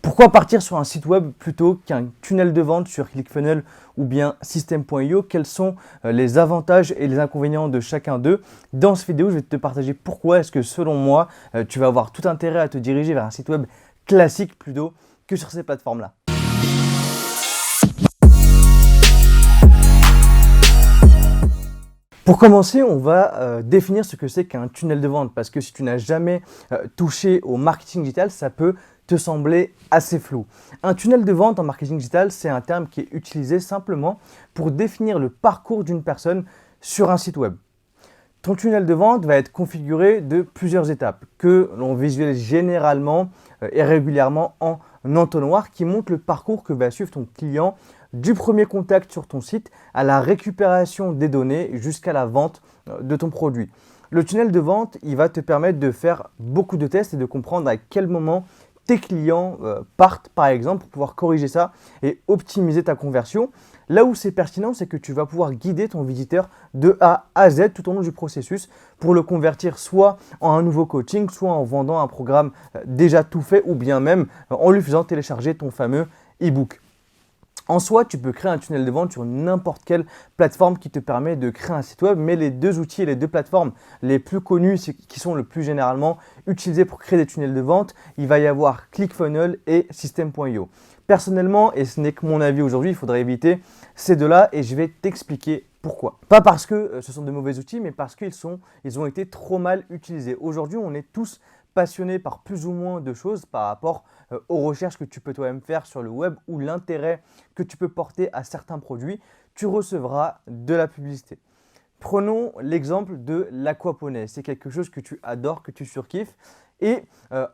Pourquoi partir sur un site web plutôt qu'un tunnel de vente sur ClickFunnels ou bien System.io? Quels sont les avantages et les inconvénients de chacun d'eux? Dans cette vidéo, je vais te partager pourquoi est-ce que selon moi, tu vas avoir tout intérêt à te diriger vers un site web classique plutôt que sur ces plateformes-là. Pour commencer, on va définir ce que c'est qu'un tunnel de vente parce que si tu n'as jamais touché au marketing digital, ça peut te sembler assez flou. Un tunnel de vente en marketing digital, c'est un terme qui est utilisé simplement pour définir le parcours d'une personne sur un site web. Ton tunnel de vente va être configuré de plusieurs étapes que l'on visualise généralement et régulièrement en entonnoir qui montrent le parcours que va suivre ton client du premier contact sur ton site à la récupération des données jusqu'à la vente de ton produit. Le tunnel de vente, il va te permettre de faire beaucoup de tests et de comprendre à quel moment tes clients partent par exemple pour pouvoir corriger ça et optimiser ta conversion. Là où c'est pertinent, c'est que tu vas pouvoir guider ton visiteur de A à Z tout au long du processus pour le convertir soit en un nouveau coaching, soit en vendant un programme déjà tout fait ou bien même en lui faisant télécharger ton fameux e-book. En soi, tu peux créer un tunnel de vente sur n'importe quelle plateforme qui te permet de créer un site web, mais les deux outils et les deux plateformes les plus connues, qui sont le plus généralement utilisés pour créer des tunnels de vente, il va y avoir ClickFunnels et System.io. Personnellement, et ce n'est que mon avis aujourd'hui, il faudrait éviter ces deux-là et je vais t'expliquer pourquoi. Pas parce que ce sont de mauvais outils, mais parce qu'ils ont été trop mal utilisés. Aujourd'hui, on est tous passionné par plus ou moins de choses par rapport aux recherches que tu peux toi-même faire sur le web ou l'intérêt que tu peux porter à certains produits, tu recevras de la publicité. Prenons l'exemple de l'aquaponie. C'est quelque chose que tu adores, que tu surkiffes. Et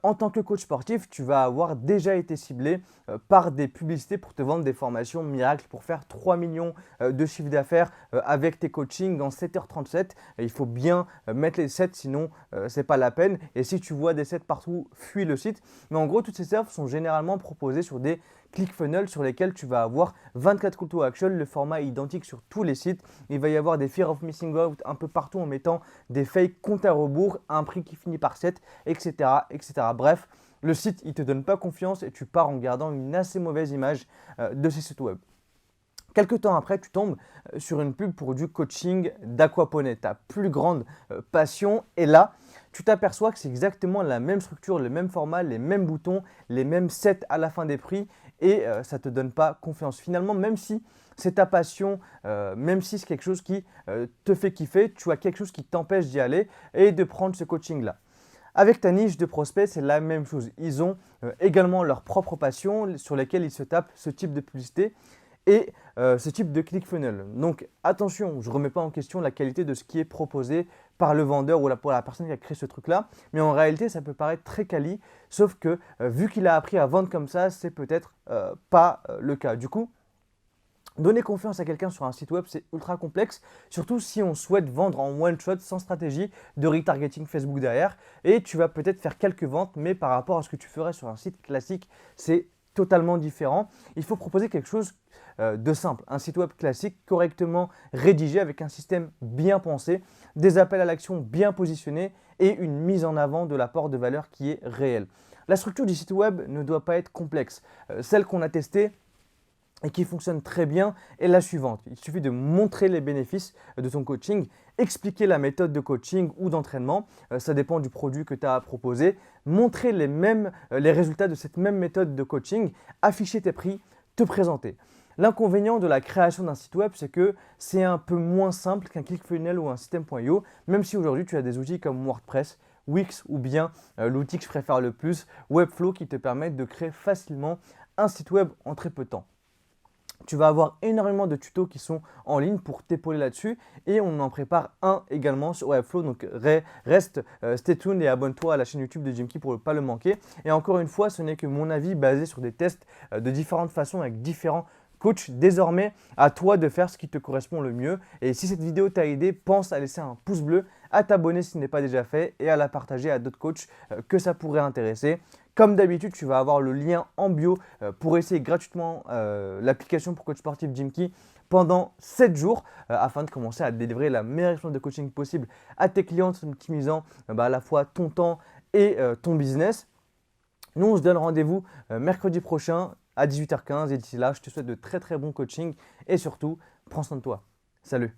en tant que coach sportif, tu vas avoir déjà été ciblé par des publicités pour te vendre des formations miracles pour faire 3 millions de chiffre d'affaires avec tes coachings dans 7h37. Il faut bien mettre les 7, sinon ce n'est pas la peine. Et si tu vois des 7 partout, fuis le site. Mais en gros, toutes ces offres sont généralement proposées sur des ClickFunnels sur lesquels tu vas avoir 24 call to action, le format est identique sur tous les sites. Il va y avoir des fear of missing out un peu partout en mettant des fake comptes à rebours, un prix qui finit par 7, etc. etc. Bref, le site il ne te donne pas confiance et tu pars en gardant une assez mauvaise image de ces sites web. Quelques temps après, tu tombes sur une pub pour du coaching d'aquaponie, ta plus grande passion. Et là, tu t'aperçois que c'est exactement la même structure, le même format, les mêmes boutons, les mêmes sets à la fin des prix et ça ne te donne pas confiance. Finalement, même si c'est ta passion, même si c'est quelque chose qui te fait kiffer, tu as quelque chose qui t'empêche d'y aller et de prendre ce coaching-là. Avec ta niche de prospects, c'est la même chose. Ils ont également leur propre passion sur lesquelles ils se tapent ce type de publicité et ce type de ClickFunnels. Donc attention, je ne remets pas en question la qualité de ce qui est proposé par le vendeur ou pour la personne qui a créé ce truc-là, mais en réalité, ça peut paraître très quali, sauf que vu qu'il a appris à vendre comme ça, c'est peut-être pas le cas. Du coup, donner confiance à quelqu'un sur un site web, c'est ultra complexe, surtout si on souhaite vendre en one shot sans stratégie de retargeting Facebook derrière. Et tu vas peut-être faire quelques ventes, mais par rapport à ce que tu ferais sur un site classique, c'est totalement différent. Il faut proposer quelque chose de simple, un site web classique correctement rédigé avec un système bien pensé, des appels à l'action bien positionnés et une mise en avant de l'apport de valeur qui est réel. La structure du site web ne doit pas être complexe. Celle qu'on a testée et qui fonctionne très bien est la suivante. Il suffit de montrer les bénéfices de ton coaching, expliquer la méthode de coaching ou d'entraînement, ça dépend du produit que tu as à proposer, montrer les résultats de cette même méthode de coaching, afficher tes prix, te présenter. L'inconvénient de la création d'un site web, c'est que c'est un peu moins simple qu'un ClickFunnels ou un System.io, même si aujourd'hui tu as des outils comme WordPress, Wix ou bien l'outil que je préfère le plus, Webflow, qui te permettent de créer facilement un site web en très peu de temps. Tu vas avoir énormément de tutos qui sont en ligne pour t'épauler là-dessus et on en prépare un également sur Webflow. Donc reste stay tuned et abonne-toi à la chaîne YouTube de Jimky pour ne pas le manquer. Et encore une fois, ce n'est que mon avis basé sur des tests de différentes façons avec différents coach. Désormais, à toi de faire ce qui te correspond le mieux. Et si cette vidéo t'a aidé, pense à laisser un pouce bleu, à t'abonner si ce n'est pas déjà fait et à la partager à d'autres coachs que ça pourrait intéresser. Comme d'habitude, tu vas avoir le lien en bio pour essayer gratuitement l'application pour coach sportif Jimky pendant 7 jours afin de commencer à délivrer la meilleure expérience de coaching possible à tes clients en optimisant à la fois ton temps et ton business. Nous, on se donne rendez-vous mercredi prochain à 18h15 et d'ici là, je te souhaite de très très bons coachings et surtout, prends soin de toi. Salut!